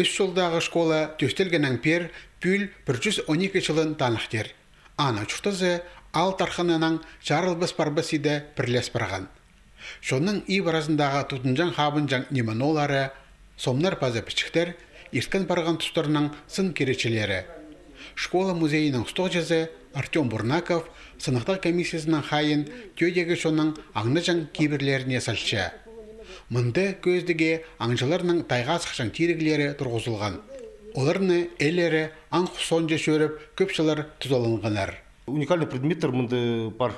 Үш жылдағы школа төстелгенен пер пүл 112 жылын танықтер. Ана чүртізі ал тарханынан жарылбыс барбасыды бірлес барған. Шоның үй барасындағы тұтынжан хабынжан неманолары, сомнар пазы пічіктер, ирткен барған тұстарының сын керечелері. Школа музейінің ұстық Артем Бурнаков сынықтар комиссиясының хайын төйдегі шоның аңныжан кейбірлеріне салчы. Мұнды көздіге аңжыларының тайға сықшан тирегілері тұрғызылған. Оларны әлері аң құсонжа шөріп көпшілер тұзалынғанар. Уникальный предмет пар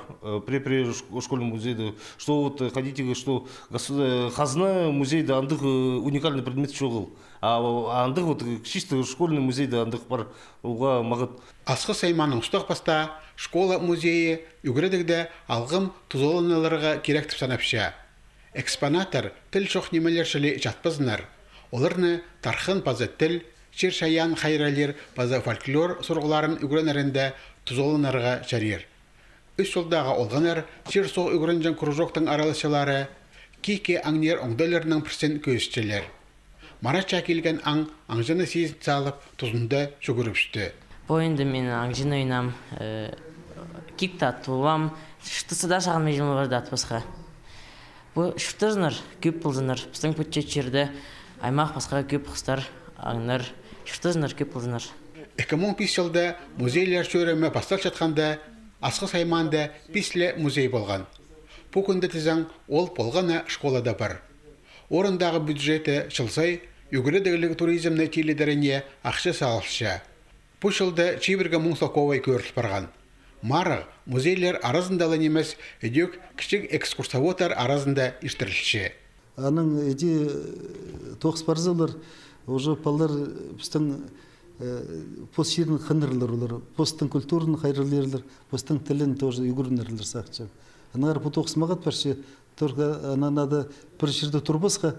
при школьном музее, что вот хотите, что хазна музей андых уникальный предмет шогыл, а андых вот чисто школьный музей андых пар уга магат. Асқы Сайманың ұстық баста школа музейі үгірдігді алғым тұзалыналарға керектіп санапша. Экспонатор тіл шоқ немелершілі жатпызынар. Оларны тархын пазы тіл, шершаян хайралер пазы фольклор сұрғыларын үгірінерінде тұзолынарға жарер. Үш жылдағы олғанар жер соқ үгірінжен кружоктың аралысылары кейке аңнер оңдаларының бірсен көзішчелер. Маратша келген аңжыны сейізін салып тұзында жүгіріпшті. Бойынды мен аңжыны ойнам, кикта туылам, шықтысы да шағын межілі барды атпасқа. Бұл шықтырыныр, көп бұлдыныр, біздің пүтчет жерді аймақ басқа көп құстар аңнар, шықтырыныр, көп бұлдыныр. 2005 жылда музейлер шөрімі бастал жатқанда Асқы Сайманда писле музей болған. Бұл күнді тізің ол болғаны школада бар. Орындағы бюджеті шылсай, үгірі туризмні теледеріне ақшы сағылшы. Бұл жылда Чибіргі Мұңсаковай көріліп барған. Мары музейлер арасындалы немес өдек кішік экскурсовотар арасында іштірілші. Аның еде 9 барзылар, уже палдар біздің постшерін қындырылар олар, посттың культурын қайрылерлер, посттың тілін тоже үгірінерлер сақчы. Анығар бұл 9 мағат баршы, тұрға ананады бір жерді тұрбасқа.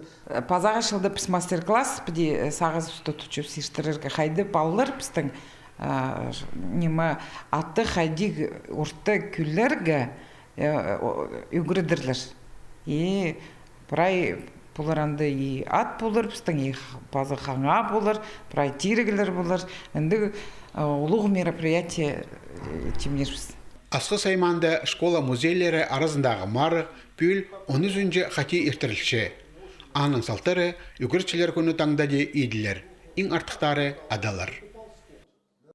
Пазаға шылды біз мастер-класс, біде сағыз ұсты тұчып сештірерге қайды балылар біздің немі атты қайдиг ұртты күллерге үгірідірлер. Бірай бұларанды ат болыр, біздің базы қаңа болыр, бірай тирегілер болыр. Әнді ұлығы мероприятие темнербіз. Асқы Сайманда школа музейлері арасындағы мары пүл 10-жүнже қати ертірілші. Анын салтары үгірчілер күні таңда де еділер. Ең артықтары адалар.